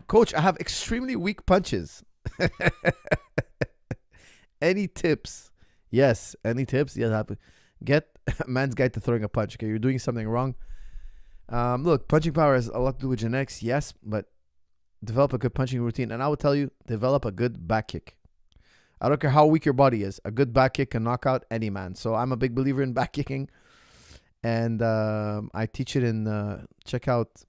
Coach, I have extremely weak punches. Any tips? Yes. Any tips? Yes. Get a man's guide to throwing a punch. Okay, you're doing something wrong. Look, punching power has a lot to do with genetics, yes, but develop a good punching routine. And I would tell you, develop a good back kick. I don't care how weak your body is. A good back kick can knock out any man. So I'm a big believer in back kicking. And I teach it in, check out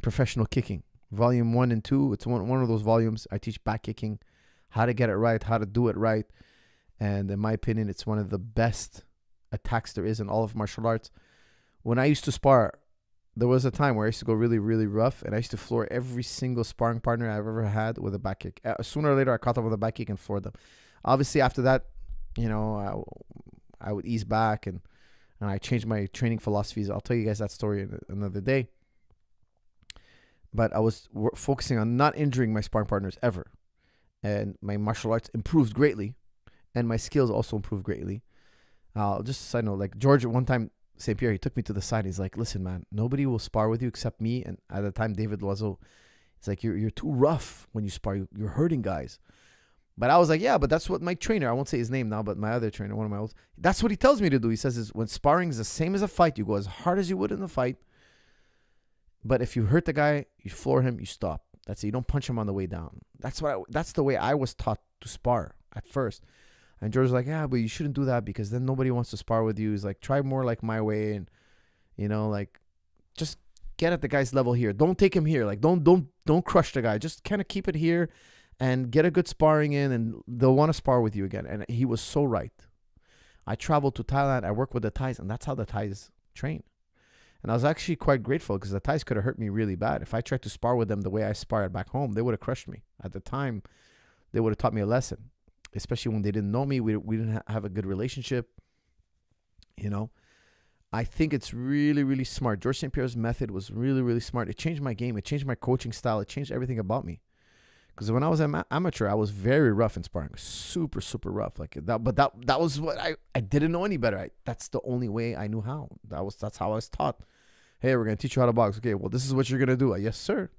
Professional Kicking. Volume 1 and 2. It's one of those volumes. I teach back kicking, how to get it right, how to do it right. And in my opinion, it's one of the best attacks there is in all of martial arts. When I used to spar, there was a time where I used to go really, really rough, and I used to floor every single sparring partner I've ever had with a back kick. Sooner or later, I caught them with a back kick and floored them. Obviously, after that, I would ease back, and I changed my training philosophies. I'll tell you guys that story another day. But I was focusing on not injuring my sparring partners ever. And my martial arts improved greatly, and my skills also improved greatly. Just a side note, like George, one time, St. Pierre, he took me to the side. He's like, listen, man, nobody will spar with you except me. And at the time, David Loiseau, he's like, you're too rough when you spar. You're hurting guys. But I was like, yeah, but that's what my trainer, I won't say his name now, but my other trainer, one of my old, that's what he tells me to do. He says, is when sparring is the same as a fight, you go as hard as you would in the fight. But if you hurt the guy, you floor him, you stop. That's it. You don't punch him on the way down. That's the way I was taught to spar at first. And George was like, yeah, but you shouldn't do that because then nobody wants to spar with you. He's like, try more like my way, and like just get at the guy's level here. Don't take him here. Like don't crush the guy. Just kind of keep it here and get a good sparring in, and they'll want to spar with you again. And he was so right. I traveled to Thailand. I worked with the Thais, and that's how the Thais train. And I was actually quite grateful because the Thais could have hurt me really bad. If I tried to spar with them the way I sparred back home, they would have crushed me. At the time, they would have taught me a lesson. Especially when they didn't know me, we didn't have a good relationship. I think it's really, really smart. George St. Pierre's method was really, really smart. It changed my game. It changed my coaching style. It changed everything about me. Because when I was an amateur, I was very rough in sparring, super, super rough like that. But that was what I didn't know any better. That's the only way I knew how. That's how I was taught. Hey, we're gonna teach you how to box. Okay, well, this is what you're gonna do. Yes, sir.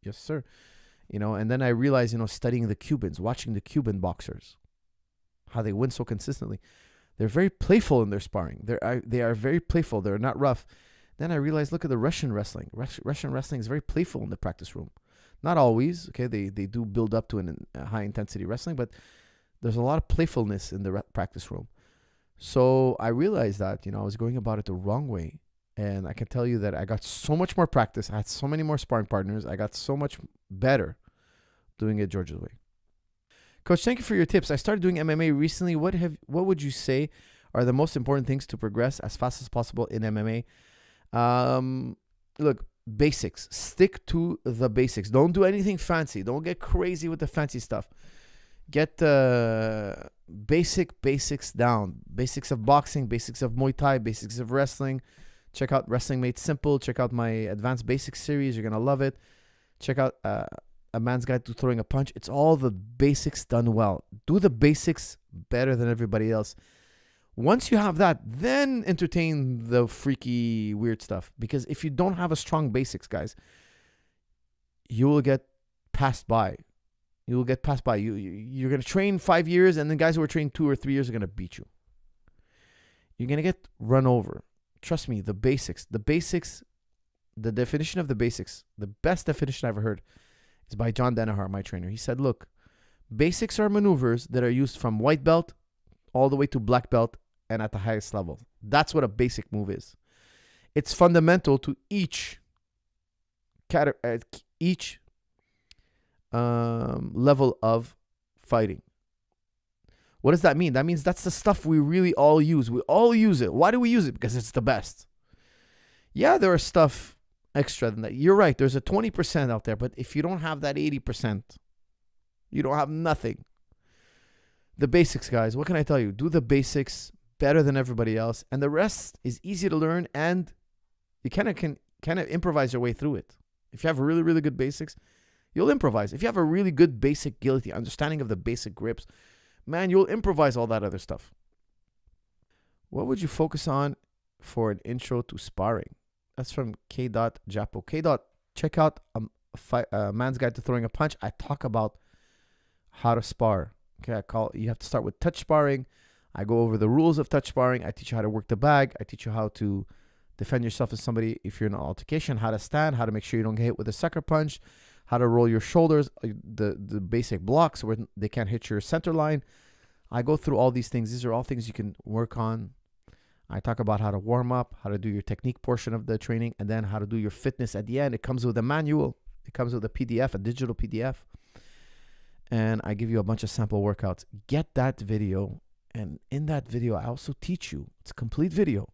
Yes, sir. And then I realized, studying the Cubans, watching the Cuban boxers, how they win so consistently. They're very playful in their sparring. They are very playful. They're not rough. Then I realized, look at the Russian wrestling. Russian wrestling is very playful in the practice room. Not always, okay? They do build up to a high-intensity wrestling, but there's a lot of playfulness in the practice room. So I realized that, I was going about it the wrong way. And I can tell you that I got so much more practice. I had so many more sparring partners. I got so much better doing it George's way. Coach, thank you for your tips. I started doing MMA recently. What would you say are the most important things to progress as fast as possible in MMA? Look, basics. Stick to the basics. Don't do anything fancy. Don't get crazy with the fancy stuff. Get the basics down. Basics of boxing, basics of Muay Thai, basics of wrestling. Check out Wrestling Made Simple. Check out my Advanced Basics series. You're going to love it. Check out A Man's Guide to Throwing a Punch. It's all the basics done well. Do the basics better than everybody else. Once you have that, then entertain the freaky, weird stuff. Because if you don't have a strong basics, guys, you will get passed by. You will get passed by. You're going to train 5 years, and then guys who are trained 2 or 3 years are going to beat you. You're going to get run over. Trust me, the basics, the definition of the basics, the best definition I've ever heard is by John Danaher, my trainer. He said, look, basics are maneuvers that are used from white belt all the way to black belt and at the highest level. That's what a basic move is. It's fundamental to each level of fighting. What does that mean? That means that's the stuff we really all use. We all use it. Why do we use it? Because it's the best. Yeah, there are stuff extra than that. You're right. There's a 20% out there. But if you don't have that 80%, you don't have nothing. The basics, guys. What can I tell you? Do the basics better than everybody else. And the rest is easy to learn. And you can improvise your way through it. If you have really, really good basics, you'll improvise. If you have a really good basic guillotine, understanding of the basic grips, man, you'll improvise all that other stuff. What would you focus on for an intro to sparring? That's from K.Japo. K. check out a Man's Guide to Throwing a Punch. I talk about how to spar. Okay, you have to start with touch sparring. I go over the rules of touch sparring. I teach you how to work the bag. I teach you how to defend yourself as somebody if you're in an altercation, how to stand, how to make sure you don't get hit with a sucker punch, how to roll your shoulders, the basic blocks where they can't hit your center line. I go through all these things. These are all things you can work on. I talk about how to warm up, how to do your technique portion of the training, and then how to do your fitness at the end. It comes with a manual. It comes with a PDF, a digital PDF. And I give you a bunch of sample workouts. Get that video. And in that video, I also teach you. It's a complete video.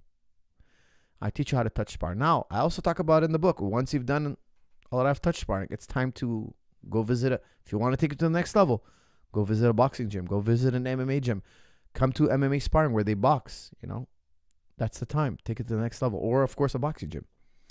I teach you how to touch spar. Now, I also talk about in the book, once you've done a lot of touch sparring, it's time to go visit if you want to take it to the next level, go visit a boxing gym. Go visit an MMA gym. Come to MMA sparring where they box, That's the time. Take it to the next level. Or, of course, a boxing gym.